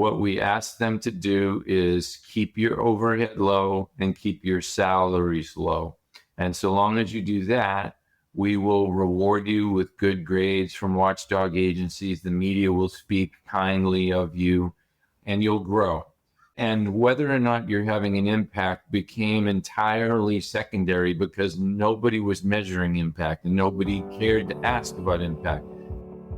what we ask them to do is keep your overhead low and keep your salaries low. And so long as you do that, we will reward you with good grades from watchdog agencies. The media will speak kindly of you, and you'll grow. And whether or not you're having an impact became entirely secondary because nobody was measuring impact and nobody cared to ask about impact.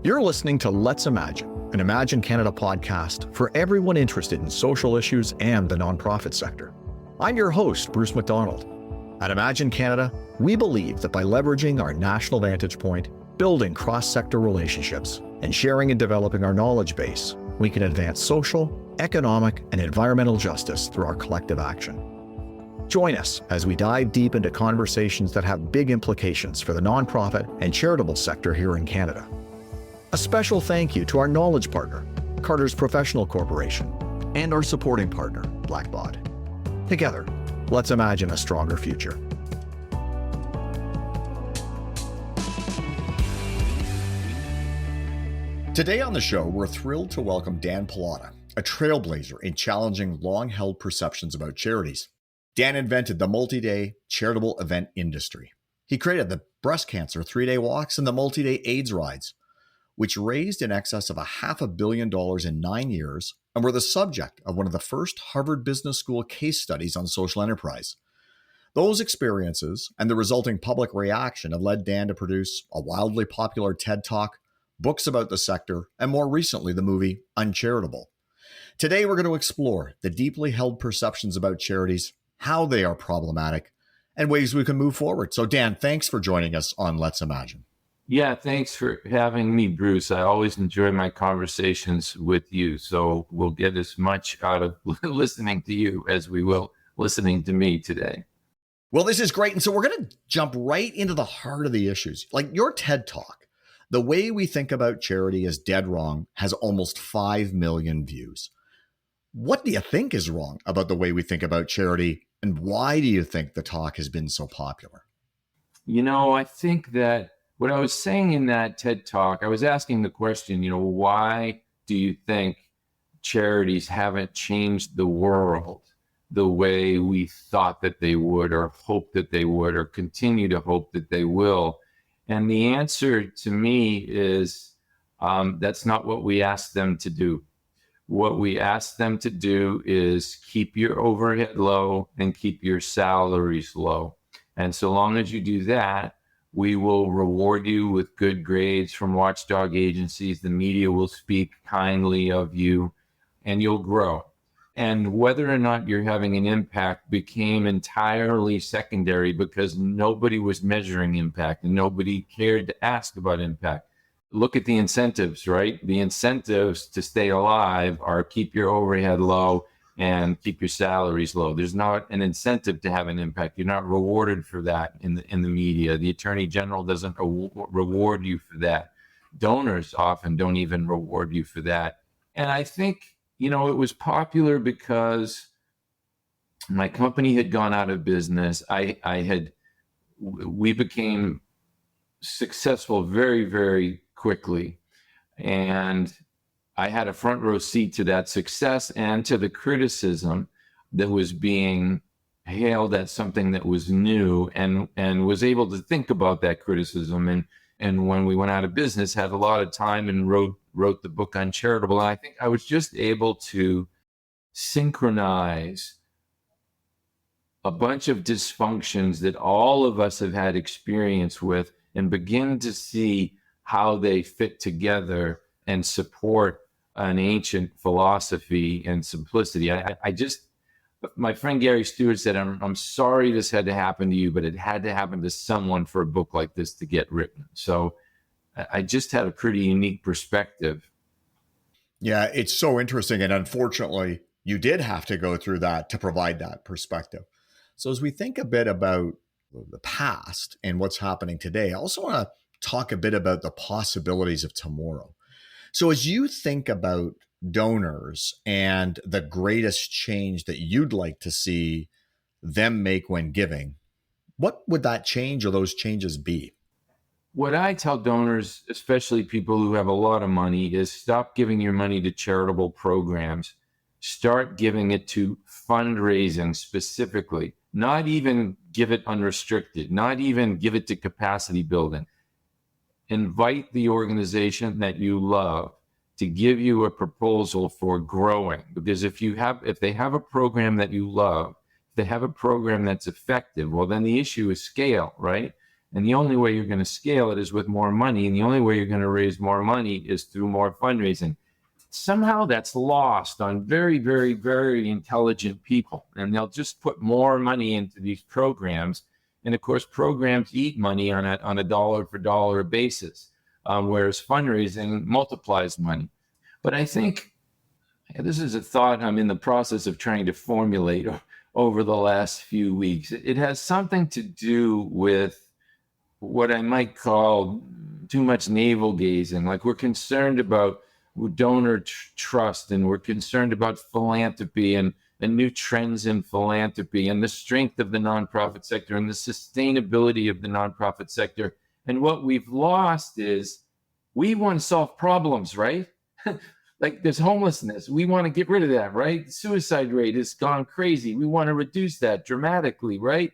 You're listening to Let's Imagine, an Imagine Canada podcast for everyone interested in social issues and the nonprofit sector. I'm your host, Bruce McDonald. At Imagine Canada, we believe that by leveraging our national vantage point, building cross-sector relationships, and sharing and developing our knowledge base, we can advance social, economic, and environmental justice through our collective action. Join us as we dive deep into conversations that have big implications for the nonprofit and charitable sector here in Canada. A special thank you to our knowledge partner, Carter's Professional Corporation, and our supporting partner, Blackbaud. Together, let's imagine a stronger future. Today on the show, we're thrilled to welcome Dan Pallotta, a trailblazer in challenging long-held perceptions about charities. Dan invented the multi-day charitable event industry. He created the breast cancer 3-day walks and the multi-day AIDS rides, which raised in excess of $500 million in 9 years and were the subject of one of the first Harvard Business School case studies on social enterprise. Those experiences and the resulting public reaction have led Dan to produce a wildly popular TED Talk, books about the sector, and more recently, the movie Uncharitable. Today, we're going to explore the deeply held perceptions about charities, how they are problematic, and ways we can move forward. So Dan, thanks for joining us on Let's Imagine. Yeah, thanks for having me, Bruce. I always enjoy my conversations with you. So we'll get as much out of listening to you as we will listening to me today. Well, this is great. And so we're going to jump right into the heart of the issues. Like your TED Talk, the way we think about charity is dead wrong, has almost 5 million views. What do you think is wrong about the way we think about charity? And why do you think the talk has been so popular? I think that what I was saying in that TED Talk, I was asking the question, why do you think charities haven't changed the world the way we thought that they would, or hope that they would, or continue to hope that they will? And the answer to me is that's not what we asked them to do. What we asked them to do is keep your overhead low and keep your salaries low. And so long as you do that, we will reward you with good grades from watchdog agencies. The media will speak kindly of you, and you'll grow. And whether or not you're having an impact became entirely secondary because nobody was measuring impact and nobody cared to ask about impact. Look at the incentives, right? The incentives to stay alive are keep your overhead low and keep your salaries low. There's not an incentive to have an impact. You're not rewarded for that in the media. The Attorney General doesn't reward you for that. Donors often don't even reward you for that. And I think, it was popular because my company had gone out of business. We became successful very, very quickly. And I had a front row seat to that success and to the criticism that was being hailed as something that was new, and was able to think about that criticism. And when we went out of business, had a lot of time and wrote the book Uncharitable. And I think I was just able to synchronize a bunch of dysfunctions that all of us have had experience with and begin to see how they fit together and support an ancient philosophy and simplicity. My friend Gary Stewart said, I'm sorry this had to happen to you, but it had to happen to someone for a book like this to get written. So I just had a pretty unique perspective. Yeah, it's so interesting. And unfortunately, you did have to go through that to provide that perspective. So as we think a bit about the past and what's happening today, I also want to talk a bit about the possibilities of tomorrow. So as you think about donors and the greatest change that you'd like to see them make when giving, what would that change or those changes be? what I tell donors, especially people who have a lot of money, is stop giving your money to charitable programs. Start giving it to fundraising specifically, not even give it unrestricted, not even give it to capacity building. Invite the organization that you love to give you a proposal for growing. Because if they have a program that you love, if they have a program that's effective, well, then the issue is scale, right? And the only way you're going to scale it is with more money. And the only way you're going to raise more money is through more fundraising. Somehow that's lost on very, very, very intelligent people. And they'll just put more money into these programs. And of course, programs eat money on a dollar for dollar basis, whereas fundraising multiplies money. But I think this is a thought I'm in the process of trying to formulate over the last few weeks. It has something to do with what I might call too much navel gazing. Like, we're concerned about donor trust, and we're concerned about philanthropy and new trends in philanthropy and the strength of the nonprofit sector and the sustainability of the nonprofit sector. And what we've lost is we want to solve problems, right? Like, there's homelessness. We want to get rid of that, right? Suicide rate has gone crazy. We want to reduce that dramatically, right?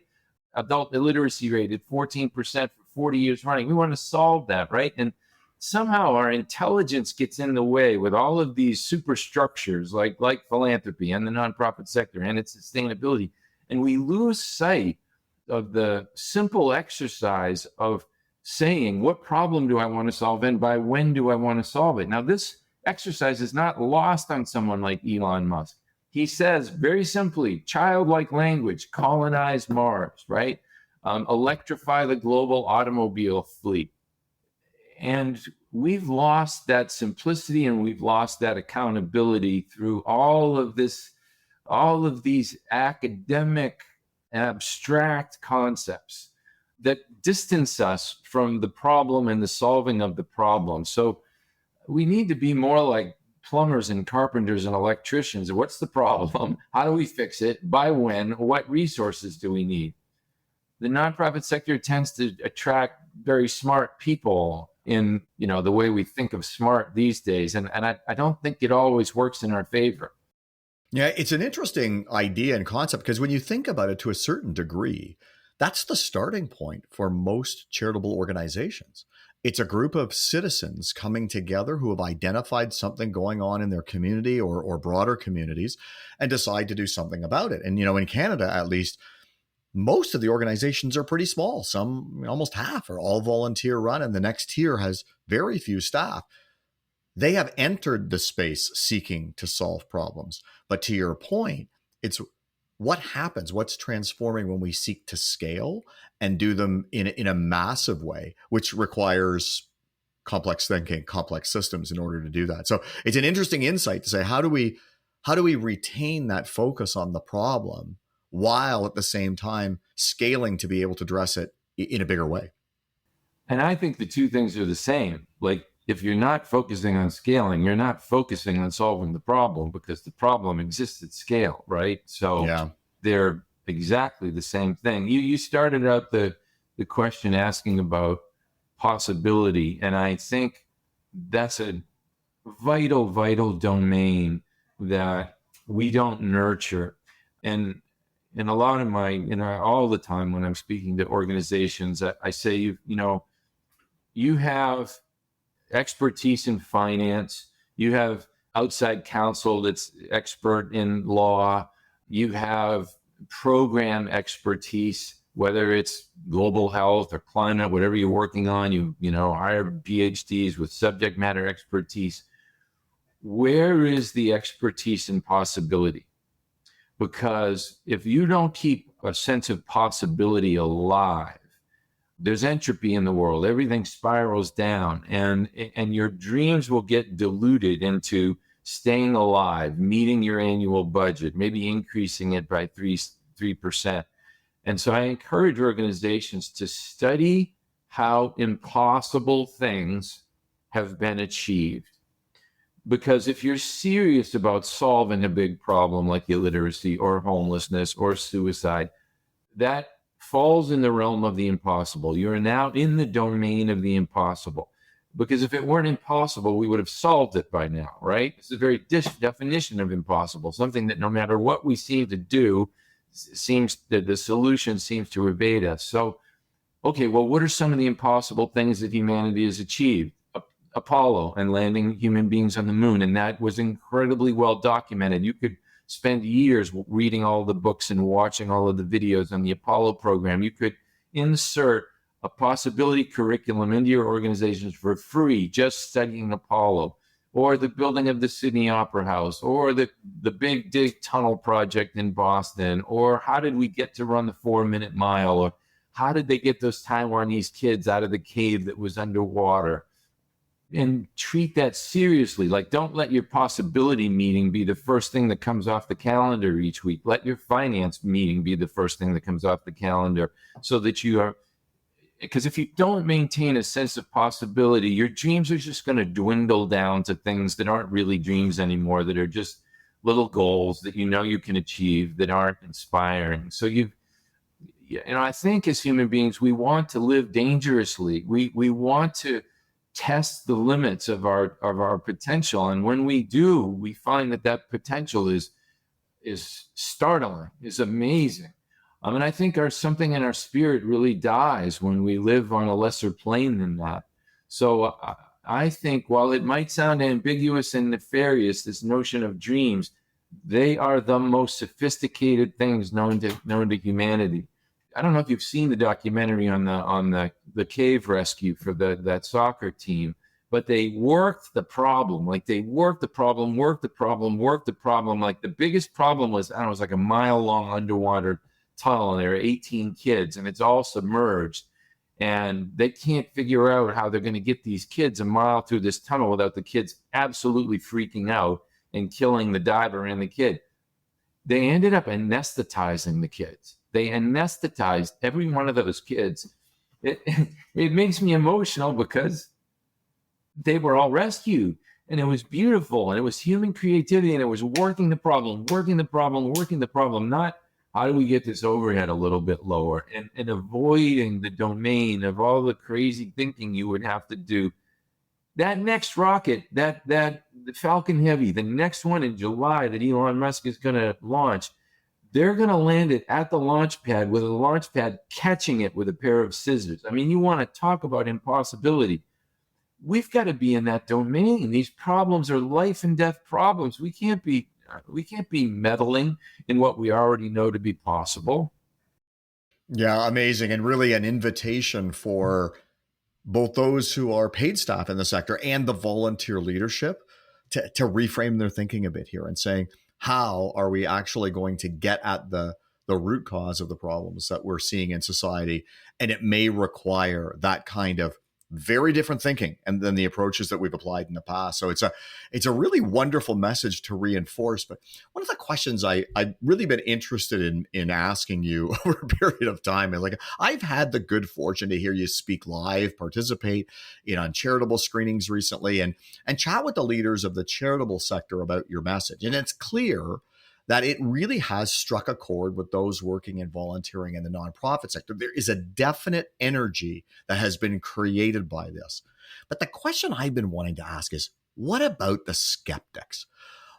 Adult illiteracy rate at 14% for 40 years running. We want to solve that, right? And somehow our intelligence gets in the way with all of these superstructures like philanthropy and the nonprofit sector and its sustainability. And we lose sight of the simple exercise of saying, what problem do I want to solve and by when do I want to solve it? Now, this exercise is not lost on someone like Elon Musk. He says very simply, childlike language, colonize Mars, right? Electrify the global automobile fleet. And we've lost that simplicity and we've lost that accountability through all of these academic, abstract concepts that distance us from the problem and the solving of the problem. So we need to be more like plumbers and carpenters and electricians. What's the problem? How do we fix it? By when? What resources do we need? The nonprofit sector tends to attract very smart people in, the way we think of smart these days. And I don't think it always works in our favor. Yeah, it's an interesting idea and concept because when you think about it to a certain degree, that's the starting point for most charitable organizations. It's a group of citizens coming together who have identified something going on in their community or broader communities and decide to do something about it. And, in Canada, at least, most of the organizations are pretty small. Some, almost half, are all volunteer run, and the next tier has very few staff. They have entered the space seeking to solve problems. But to your point, it's what happens, what's transforming when we seek to scale and do them in a massive way, which requires complex thinking, complex systems in order to do that. So it's an interesting insight to say, how do we retain that focus on the problem while at the same time scaling to be able to address it in a bigger way? And I think the two things are the same. Like, if you're not focusing on scaling, you're not focusing on solving the problem because the problem exists at scale, right? So yeah, they're exactly the same thing. You started out the question asking about possibility, and I think that's a vital domain that we don't nurture. And in a lot of all the time when I'm speaking to organizations, I say, you have expertise in finance, you have outside counsel that's expert in law, you have program expertise, whether it's global health or climate, whatever you're working on, you hire PhDs with subject matter expertise. Where is the expertise in possibility? Because if you don't keep a sense of possibility alive, there's entropy in the world. Everything spirals down, and your dreams will get diluted into staying alive, meeting your annual budget, maybe increasing it by 3%. And so I encourage organizations to study how impossible things have been achieved. Because if you're serious about solving a big problem like illiteracy or homelessness or suicide, that falls in the realm of the impossible. You're now in the domain of the impossible. Because if it weren't impossible, we would have solved it by now, right? It's the very definition of impossible, something that no matter what we seem to do, seems that the solution seems to evade us. So, okay, well, what are some of the impossible things that humanity has achieved? Apollo and landing human beings on the moon. And that was incredibly well documented. You could spend years reading all the books and watching all of the videos on the Apollo program. You could insert a possibility curriculum into your organizations for free, just studying Apollo, or the building of the Sydney Opera House, or the big dig tunnel project in Boston, or how did we get to run the 4-minute mile, or how did they get those Taiwanese kids out of the cave that was underwater? And treat that seriously. Like, don't let your possibility meeting be the first thing that comes off the calendar each week. Let your finance meeting be the first thing that comes off the calendar, so that you are, because if you don't maintain a sense of possibility, your dreams are just going to dwindle down to things that aren't really dreams anymore, that are just little goals that you know you can achieve that aren't inspiring. So I think as human beings, we want to live dangerously. We want to test the limits of our potential, and when we do, we find that potential is startling, is amazing. And I think something in our spirit really dies when we live on a lesser plane than that. So I think while it might sound ambiguous and nefarious, this notion of dreams, they are the most sophisticated things known to humanity. I don't know if you've seen the documentary on the cave rescue for that soccer team, but they worked the problem. Like, they worked the problem. Like, the biggest problem was, I don't know, it was like a mile-long underwater tunnel, and there are 18 kids, and it's all submerged. And they can't figure out how they're going to get these kids a mile through this tunnel without the kids absolutely freaking out and killing the diver and the kid. They ended up anesthetizing the kids. They anesthetized every one of those kids. It makes me emotional because they were all rescued, and it was beautiful, and it was human creativity, and it was working the problem, not how do we get this overhead a little bit lower, and avoiding the domain of all the crazy thinking you would have to do. That next rocket, the Falcon Heavy, the next one in July that Elon Musk is going to launch, they're going to land it at the launch pad with a launch pad catching it with a pair of scissors. I mean, you want to talk about impossibility. We've got to be in that domain. These problems are life and death problems. We can't be meddling in what we already know to be possible. Yeah, amazing. And really an invitation for both those who are paid staff in the sector and the volunteer leadership to reframe their thinking a bit here and saying, how are we actually going to get at the root cause of the problems that we're seeing in society? And it may require that kind of very different thinking and than the approaches that we've applied in the past. So it's a really wonderful message to reinforce. But one of the questions I've really been interested in asking you over a period of time is, like, I've had the good fortune to hear you speak live, participate in uncharitable screenings recently, and chat with the leaders of the charitable sector about your message. And it's clear that it really has struck a chord with those working in volunteering in the nonprofit sector. There is a definite energy that has been created by this. But the question I've been wanting to ask is, what about the skeptics?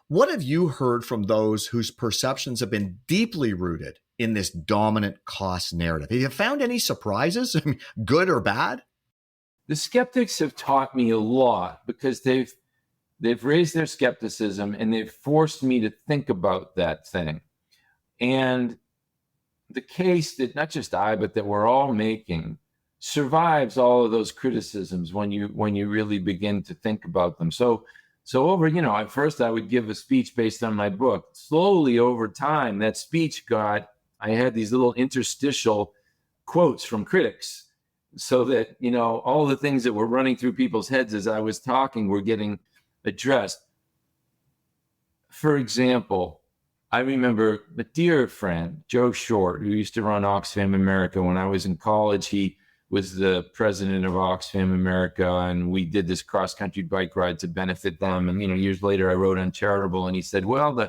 What have you heard from those whose perceptions have been deeply rooted in this dominant cost narrative? Have you found any surprises, good or bad? The skeptics have taught me a lot, because they've raised their skepticism and they've forced me to think about that thing. And the case that not just I, but that we're all making survives all of those criticisms when you really begin to think about them. So over, at first I would give a speech based on my book. Slowly over time, that speech I had these little interstitial quotes from critics, so that, all the things that were running through people's heads as I was talking were getting addressed. For example, I remember a dear friend, Joe Short, who used to run Oxfam America. When I was in college, he was the president of Oxfam America, and we did this cross-country bike ride to benefit them. And, years later, I wrote Uncharitable, and he said, well,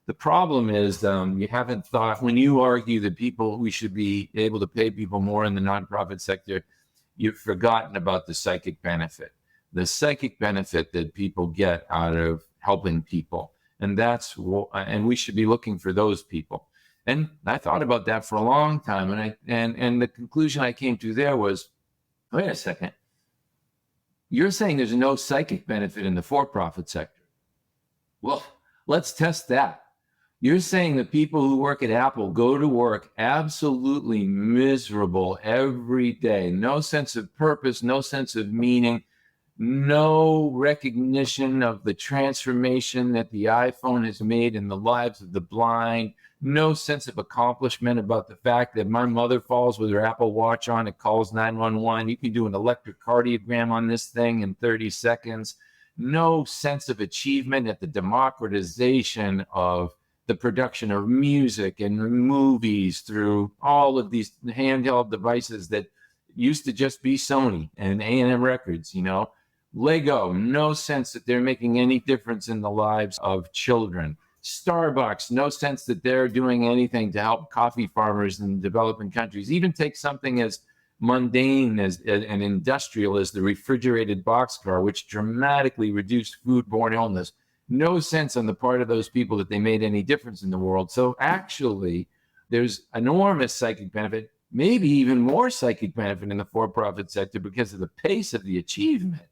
The problem is you haven't thought, when you argue that we should be able to pay people more in the nonprofit sector, you've forgotten about the psychic benefit that people get out of helping people. And and we should be looking for those people. And I thought about that for a long time. And the conclusion I came to there was, wait a second, you're saying there's no psychic benefit in the for-profit sector. Well, let's test that. You're saying that people who work at Apple go to work absolutely miserable every day, no sense of purpose, no sense of meaning, no recognition of the transformation that the iPhone has made in the lives of the blind, no sense of accomplishment about the fact that my mother falls with her Apple Watch on, it calls 911. You can do an electrocardiogram on this thing in 30 seconds. No sense of achievement at the democratization of the production of music and movies through all of these handheld devices that used to just be Sony and A&M Records, Lego, no sense that they're making any difference in the lives of children. Starbucks, no sense that they're doing anything to help coffee farmers in developing countries. Even take something as mundane and industrial as the refrigerated boxcar, which dramatically reduced foodborne illness. No sense on the part of those people that they made any difference in the world. So actually, there's enormous psychic benefit, maybe even more psychic benefit in the for-profit sector because of the pace of the achievement.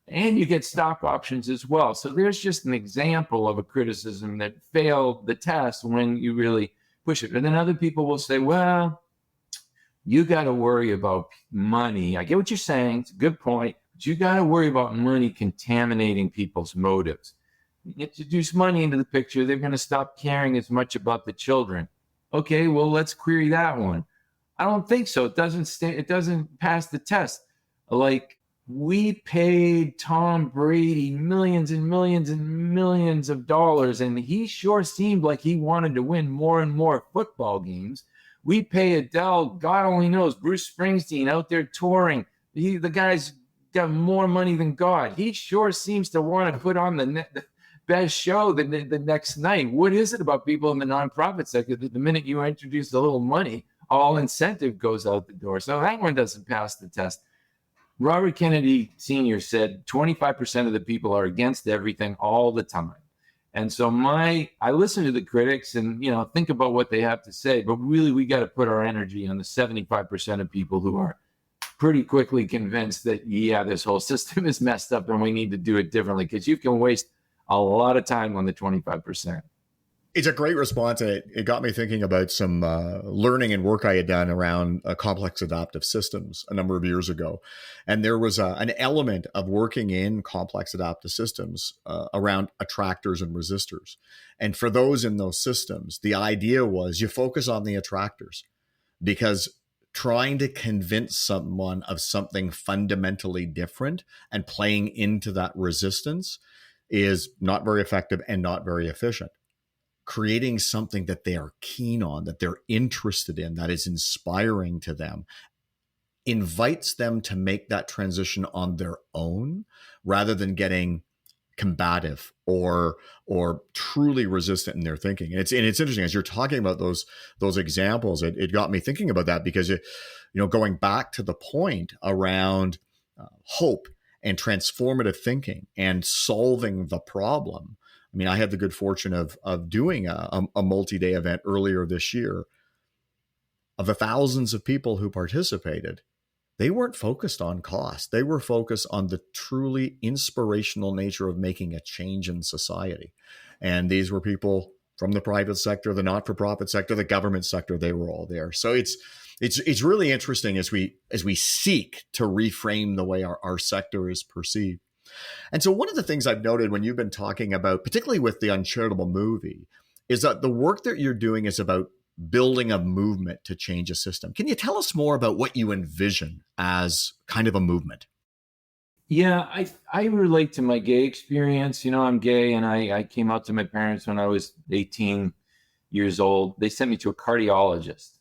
And you get stock options as well. So there's just an example of a criticism that failed the test when you really push it. And then other people will say, well, you got to worry about money. I get what you're saying. It's a good point. But you got to worry about money contaminating people's motives. You introduce money into the picture, they're going to stop caring as much about the children. Okay, well, let's query that one. I don't think so. It doesn't pass the test. Like, we paid Tom Brady millions and millions and millions of dollars, and he sure seemed like he wanted to win more and more football games. We pay Adele, God only knows, Bruce Springsteen out there touring. The guy's got more money than God. He sure seems to want to put on the best show the next night. What is it about people in the nonprofit sector that the minute you introduce a little money, all incentive goes out the door? So that one doesn't pass the test. Robert Kennedy Sr. said 25% of the people are against everything all the time. And so I listen to the critics and, think about what they have to say, but really we got to put our energy on the 75% of people who are pretty quickly convinced that, this whole system is messed up and we need to do it differently, because you can waste a lot of time on the 25%. It's a great response. It got me thinking about some learning and work I had done around complex adaptive systems a number of years ago. And there was an element of working in complex adaptive systems around attractors and resistors. And for those in those systems, the idea was you focus on the attractors, because trying to convince someone of something fundamentally different and playing into that resistance is not very effective and not very efficient. Creating something that they are keen on, that they're interested in, that is inspiring to them, invites them to make that transition on their own rather than getting combative or truly resistant in their thinking. And it's interesting as you're talking about those examples. It got me thinking about that, because going back to the point around hope and transformative thinking and solving the problem. I mean, I had the good fortune of doing a multi-day event earlier this year. Of the thousands of people who participated, they weren't focused on cost. They were focused on the truly inspirational nature of making a change in society. And these were people from the private sector, the not-for-profit sector, the government sector. They were all there. So it's really interesting as we seek to reframe the way our sector is perceived. And so one of the things I've noted when you've been talking about, particularly with the Uncharitable Movie, is that the work that you're doing is about building a movement to change a system. Can you tell us more about what you envision as kind of a movement? Yeah, I relate to my gay experience. I'm gay, and I came out to my parents when I was 18 years old. They sent me to a cardiologist.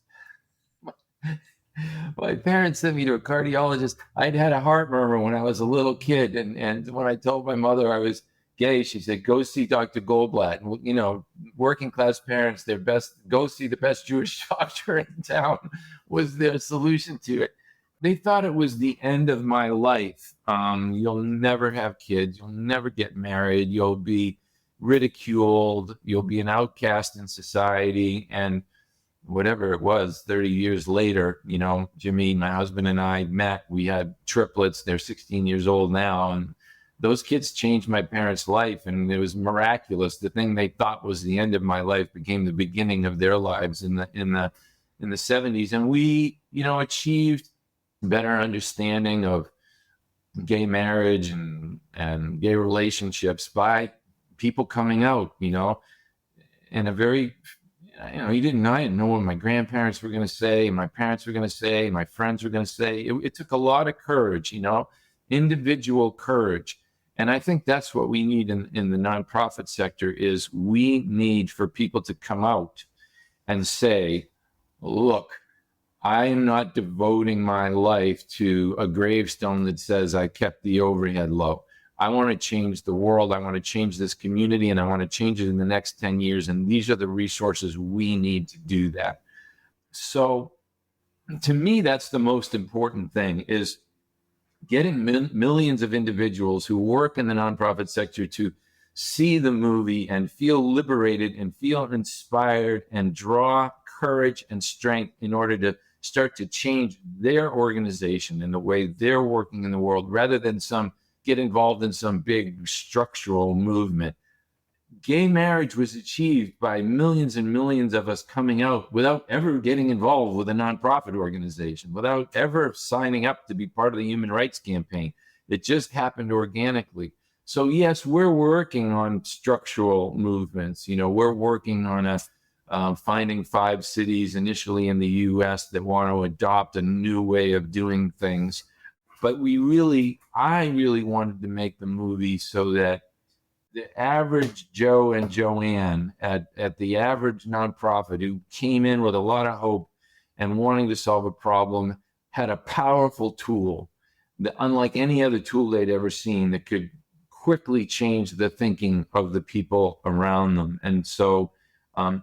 My parents sent me to a cardiologist. I'd had a heart murmur when I was a little kid. And when I told my mother I was gay, she said, go see Dr. Goldblatt. And, you know, working class parents, their best, go see the best Jewish doctor in town was their solution to it. They thought it was the end of my life. You'll never have kids. You'll never get married. You'll be ridiculed. You'll be an outcast in society. And whatever it was, 30 years later, you know, Jimmy, my husband, and I met. We had triplets. They're 16 years old now. And those kids changed my parents' life. And it was miraculous. The thing they thought was the end of my life became the beginning of their lives in the 70s. And we, you know, achieved better understanding of gay marriage and gay relationships by people coming out, you know, in a very, you know, I didn't know what my grandparents were going to say, my parents were going to say, my friends were going to say. It took a lot of courage, you know, individual courage. And I think that's what we need in the nonprofit sector is we need for people to come out and say, look, I am not devoting my life to a gravestone that says I kept the overhead low. I want to change the world. I want to change this community, and I want to change it in the next 10 years. And these are the resources we need to do that. So to me, that's the most important thing is getting millions of individuals who work in the nonprofit sector to see the movie and feel liberated and feel inspired and draw courage and strength in order to start to change their organization and the way they're working in the world rather than get involved in some big structural movement. Gay marriage was achieved by millions and millions of us coming out without ever getting involved with a nonprofit organization, without ever signing up to be part of the human rights campaign. It just happened organically. So yes, we're working on structural movements. You know, we're working on finding 5 cities initially in the U.S. that want to adopt a new way of doing things. But I really wanted to make the movie so that the average Joe and Joanne at the average nonprofit who came in with a lot of hope and wanting to solve a problem had a powerful tool that, unlike any other tool they'd ever seen, that could quickly change the thinking of the people around them. And so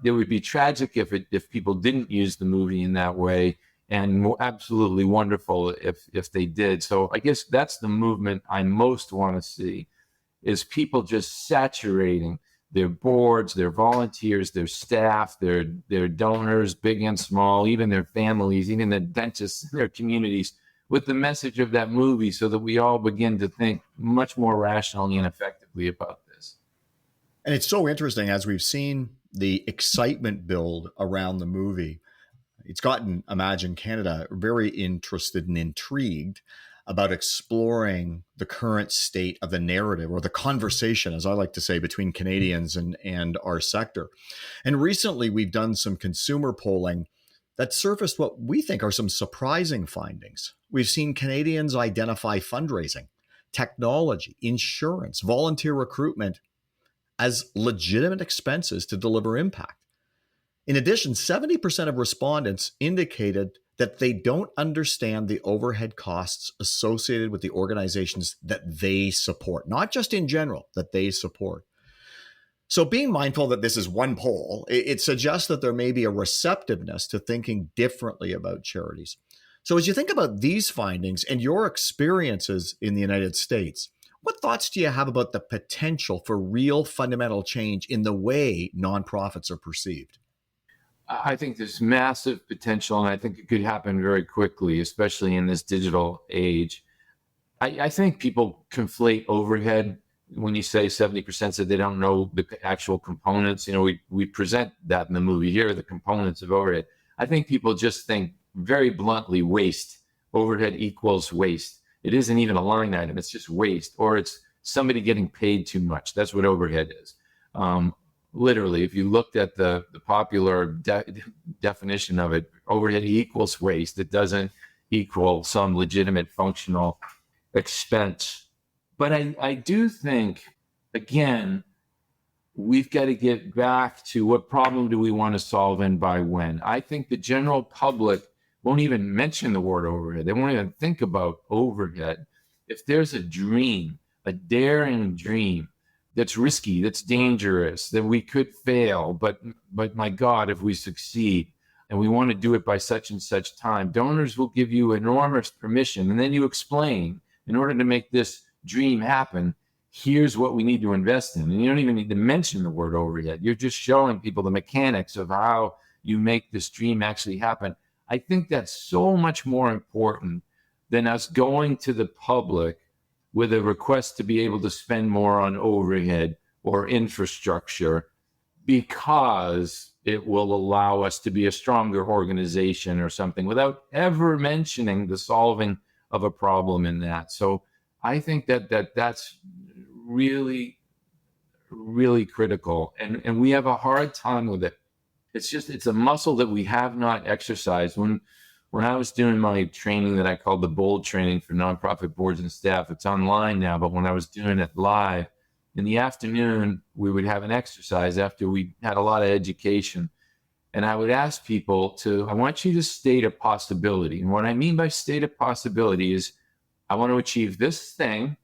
it would be tragic if people didn't use the movie in that way, and absolutely wonderful if they did. So I guess that's the movement I most want to see, is people just saturating their boards, their volunteers, their staff, their donors, big and small, even their families, even the dentists in their communities, with the message of that movie, so that we all begin to think much more rationally and effectively about this. And it's so interesting, as we've seen the excitement build around the movie. It's gotten Imagine Canada very interested and intrigued about exploring the current state of the narrative, or the conversation, as I like to say, between Canadians and our sector. And recently we've done some consumer polling that surfaced what we think are some surprising findings. We've seen Canadians identify fundraising, technology, insurance, volunteer recruitment as legitimate expenses to deliver impact. In addition, 70% of respondents indicated that they don't understand the overhead costs associated with the organizations that they support, not just in general, that they support. So being mindful that this is one poll, it suggests that there may be a receptiveness to thinking differently about charities. So as you think about these findings and your experiences in the United States, what thoughts do you have about the potential for real fundamental change in the way nonprofits are perceived? I think there's massive potential, and I think it could happen very quickly, especially in this digital age. I think people conflate overhead when you say 70% said they don't know the actual components. You know, we present that in the movie here, the components of overhead. I think people just think very bluntly waste. Overhead equals waste. It isn't even a line item. It's just waste, or it's somebody getting paid too much. That's what overhead is. Literally, if you looked at the popular definition of it, overhead equals waste. It doesn't equal some legitimate functional expense. But I do think, again, we've got to get back to what problem do we want to solve and by when. I think the general public won't even mention the word overhead. They won't even think about overhead. If there's a dream, a daring dream that's risky, that's dangerous, that we could fail, but my God, if we succeed, and we want to do it by such and such time, donors will give you enormous permission. And then you explain, in order to make this dream happen, here's what we need to invest in. And you don't even need to mention the word overhead. You're just showing people the mechanics of how you make this dream actually happen. I think that's so much more important than us going to the public with a request to be able to spend more on overhead or infrastructure, because it will allow us to be a stronger organization or something, without ever mentioning the solving of a problem in that. So I think that's really, really critical. And we have a hard time with it. It's a muscle that we have not exercised. When I was doing my training that I called the BOLD training for nonprofit boards and staff, it's online now, but when I was doing it live, in the afternoon, we would have an exercise after we had a lot of education. And I would ask people I want you to state a possibility. And what I mean by state a possibility is, I want to achieve this thing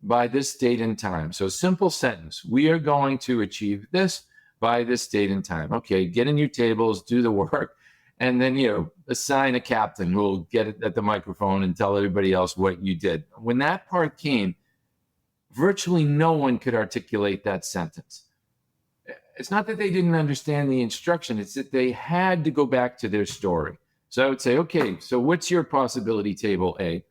by this date and time. So simple sentence, we are going to achieve this by this date and time. Okay, get in your tables, do the work, and then, assign a captain who will get it at the microphone and tell everybody else what you did. When that part came, virtually no one could articulate that sentence. It's not that they didn't understand the instruction, it's that they had to go back to their story. So I would say, okay, so what's your possibility table A?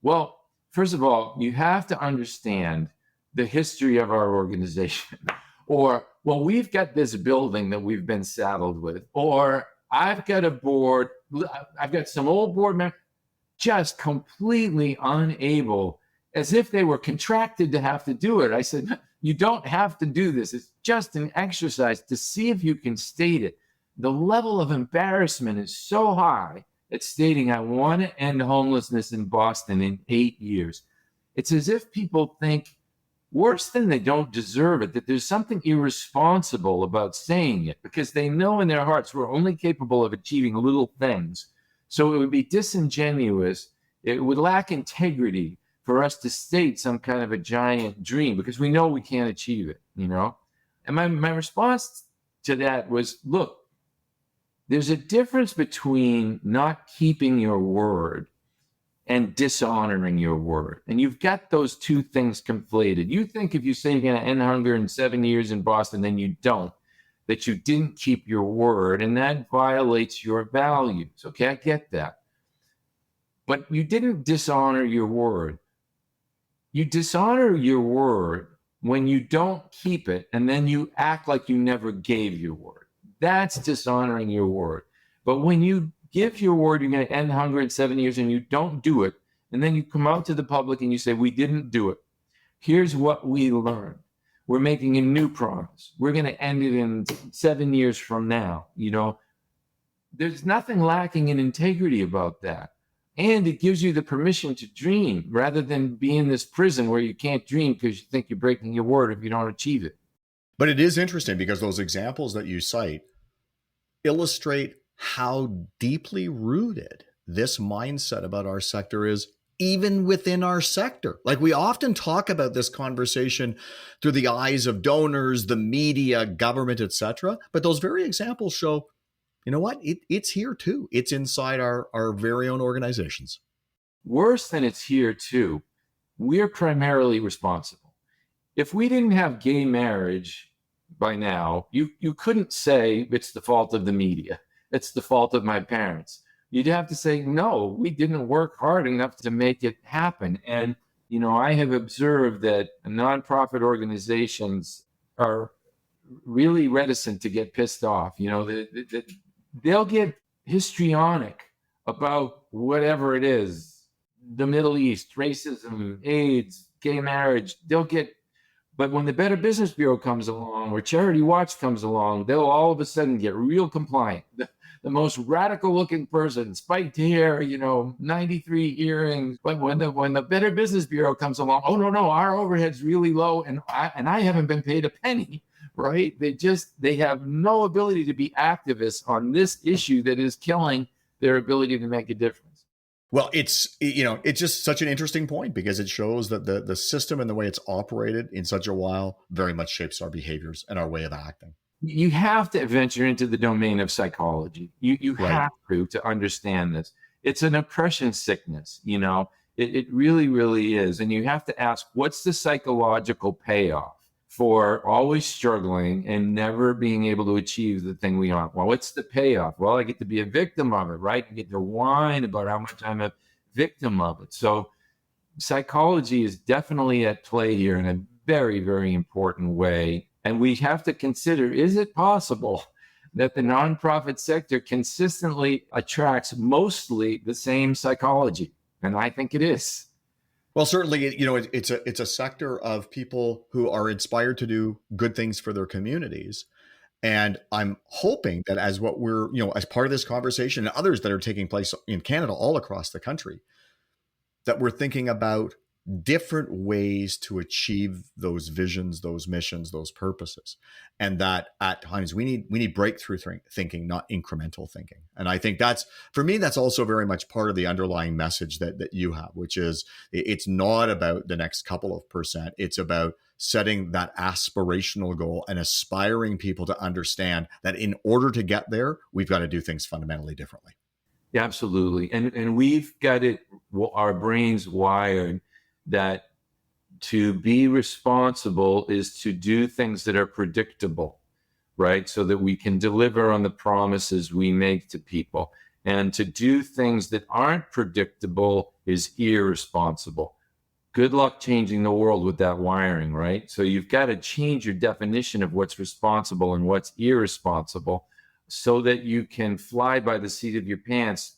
Well, first of all, you have to understand the history of our organization. Or, well, we've got this building that we've been saddled with. Or, I've got a board, I've got some old board members just completely unable, as if they were contracted to have to do it. I said, you don't have to do this. It's just an exercise to see if you can state it. The level of embarrassment is so high at stating, I want to end homelessness in Boston in 8 years. It's as if people think, worse than they don't deserve it, that there's something irresponsible about saying it, because they know in their hearts we're only capable of achieving little things. So it would be disingenuous, it would lack integrity for us to state some kind of a giant dream, because we know we can't achieve it, And my response to that was, look, there's a difference between not keeping your word and dishonoring your word. And you've got those two things conflated. You think if you say you're going to end hunger in 7 years in Boston, then you don't, that you didn't keep your word, and that violates your values. Okay, I get that. But you didn't dishonor your word. You dishonor your word when you don't keep it, and then you act like you never gave your word. That's dishonoring your word. But when you give your word, you're going to end hunger in 7 years, and you don't do it, and then you come out to the public and you say, we didn't do it. Here's what we learned. We're making a new promise. We're going to end it in 7 years from now. There's nothing lacking in integrity about that. And it gives you the permission to dream, rather than be in this prison where you can't dream because you think you're breaking your word if you don't achieve it. But it is interesting, because those examples that you cite illustrate how deeply rooted this mindset about our sector is, even within our sector. Like, we often talk about this conversation through the eyes of donors, the media, government, etc. But those very examples show, you know what? It's here too. It's inside our very own organizations. Worse than it's here too, we're primarily responsible. If we didn't have gay marriage by now, you couldn't say it's the fault of the media. It's the fault of my parents. You'd have to say, no, we didn't work hard enough to make it happen. And, I have observed that nonprofit organizations are really reticent to get pissed off. They'll get histrionic about whatever it is, the Middle East, racism, AIDS, gay marriage. But when the Better Business Bureau comes along, or Charity Watch comes along, they'll all of a sudden get real compliant. The most radical looking person, spiked hair, 93 earrings. But when the Better Business Bureau comes along, oh no, our overhead's really low, and I haven't been paid a penny, right? They have no ability to be activists on this issue that is killing their ability to make a difference. Well, it's just such an interesting point because it shows that the system and the way it's operated in such a while very much shapes our behaviors and our way of acting. You have to venture into the domain of psychology. You Right. have to understand this. It's an oppression sickness, it really, really is. And you have to ask, what's the psychological payoff for always struggling and never being able to achieve the thing we want? Well, what's the payoff? Well, I get to be a victim of it, right? I get to whine about how much I'm a victim of it. So psychology is definitely at play here in a very, very important way. And we have to consider, is it possible that the nonprofit sector consistently attracts mostly the same psychology? And I think it is. Well, certainly, it's a sector of people who are inspired to do good things for their communities. And I'm hoping that as as part of this conversation and others that are taking place in Canada all across the country, that we're thinking about different ways to achieve those visions, those missions, those purposes. And that at times we need breakthrough thinking, not incremental thinking. And I think for me, that's also very much part of the underlying message that you have, which is it's not about the next couple of percent. It's about setting that aspirational goal and aspiring people to understand that in order to get there, we've got to do things fundamentally differently. Yeah, absolutely. And we've got our brains wired that to be responsible is to do things that are predictable, right? So that we can deliver on the promises we make to people. And to do things that aren't predictable is irresponsible. Good luck changing the world with that wiring, right? So you've got to change your definition of what's responsible and what's irresponsible so that you can fly by the seat of your pants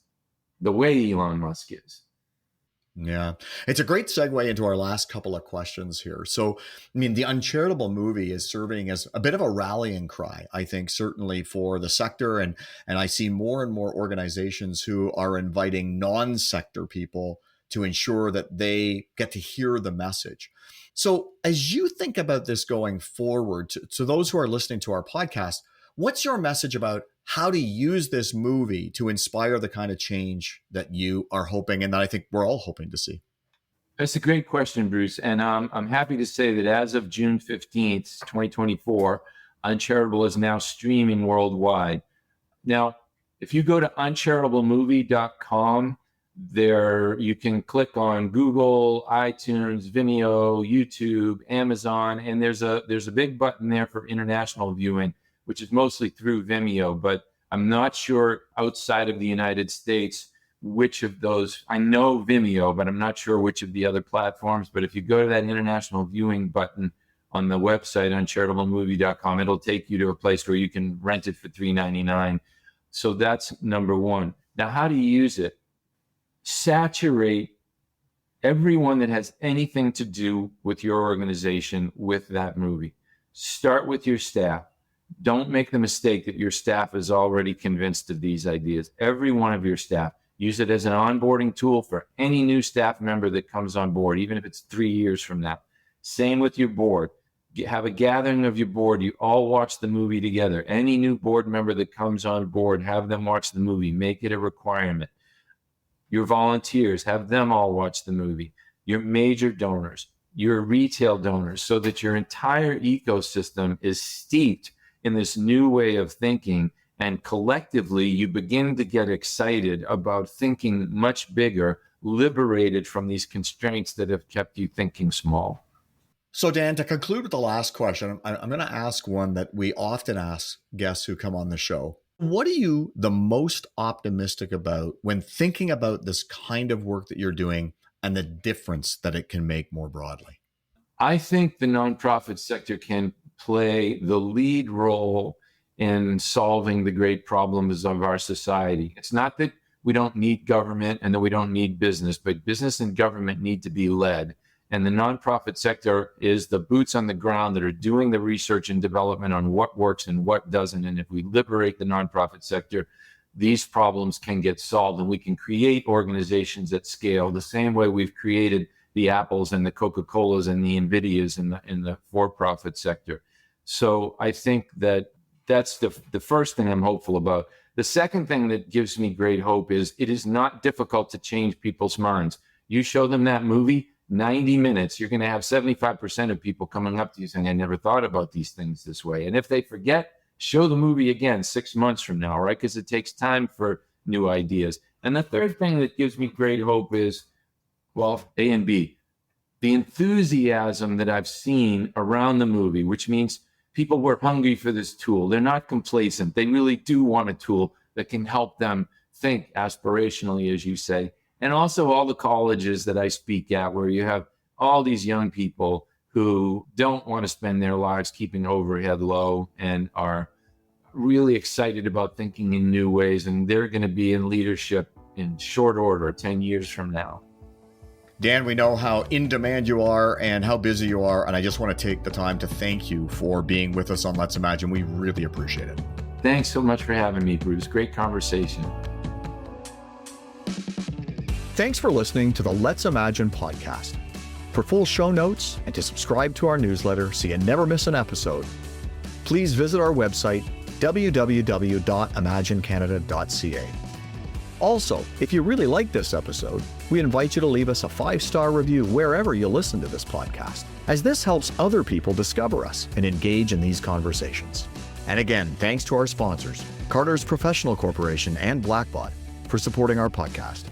the way Elon Musk is. Yeah, it's a great segue into our last couple of questions here. So, the Uncharitable Movie is serving as a bit of a rallying cry, I think, certainly for the sector. And I see more and more organizations who are inviting non-sector people to ensure that they get to hear the message. So as you think about this going forward, to those who are listening to our podcast, what's your message about how to use this movie to inspire the kind of change that you are hoping and that I think we're all hoping to see? That's a great question, Bruce. And I'm happy to say that as of June 15th, 2024, Uncharitable is now streaming worldwide. Now, if you go to uncharitablemovie.com, there you can click on Google, iTunes, Vimeo, YouTube, Amazon, and there's a big button there for international viewing, which is mostly through Vimeo, but I'm not sure outside of the United States which of those. I know Vimeo, but I'm not sure which of the other platforms. But if you go to that international viewing button on the website, uncharitablemovie.com, it'll take you to a place where you can rent it for $3.99. So that's number one. Now, how do you use it? Saturate everyone that has anything to do with your organization with that movie. Start with your staff. Don't make the mistake that your staff is already convinced of these ideas. Every one of your staff, use it as an onboarding tool for any new staff member that comes on board, even if it's 3 years from now. Same with your board. Have a gathering of your board. You all watch the movie together. Any new board member that comes on board, have them watch the movie. Make it a requirement. Your volunteers, have them all watch the movie. Your major donors, your retail donors, so that your entire ecosystem is steeped in this new way of thinking. And collectively, you begin to get excited about thinking much bigger, liberated from these constraints that have kept you thinking small. So, Dan, to conclude with the last question, I'm going to ask one that we often ask guests who come on the show. What are you the most optimistic about when thinking about this kind of work that you're doing and the difference that it can make more broadly? I think the nonprofit sector can play the lead role in solving the great problems of our society. It's not that we don't need government and that we don't need business, but business and government need to be led. And the nonprofit sector is the boots on the ground that are doing the research and development on what works and what doesn't. And if we liberate the nonprofit sector, these problems can get solved and we can create organizations at scale the same way we've created the Apples and the Coca-Colas and the NVIDIAs in the for-profit sector. So I think that that's the first thing I'm hopeful about. The second thing that gives me great hope is it is not difficult to change people's minds. You show them that movie, 90 minutes, you're going to have 75% of people coming up to you saying, I never thought about these things this way. And if they forget, show the movie again 6 months from now, right? Because it takes time for new ideas. And the third thing that gives me great hope is, well, A and B, the enthusiasm that I've seen around the movie, which means people were hungry for this tool. They're not complacent. They really do want a tool that can help them think aspirationally, as you say. And also all the colleges that I speak at, where you have all these young people who don't want to spend their lives keeping overhead low and are really excited about thinking in new ways. And they're going to be in leadership in short order, 10 years from now. Dan, we know how in demand you are and how busy you are, and I just want to take the time to thank you for being with us on Let's Imagine. We really appreciate it. Thanks so much for having me, Bruce. Great conversation. Thanks for listening to the Let's Imagine podcast. For full show notes and to subscribe to our newsletter so you never miss an episode, please visit our website, www.imaginecanada.ca. Also, if you really like this episode, we invite you to leave us a 5-star review wherever you listen to this podcast, as this helps other people discover us and engage in these conversations. And again, thanks to our sponsors, Carter's Professional Corporation and Blackbot, for supporting our podcast.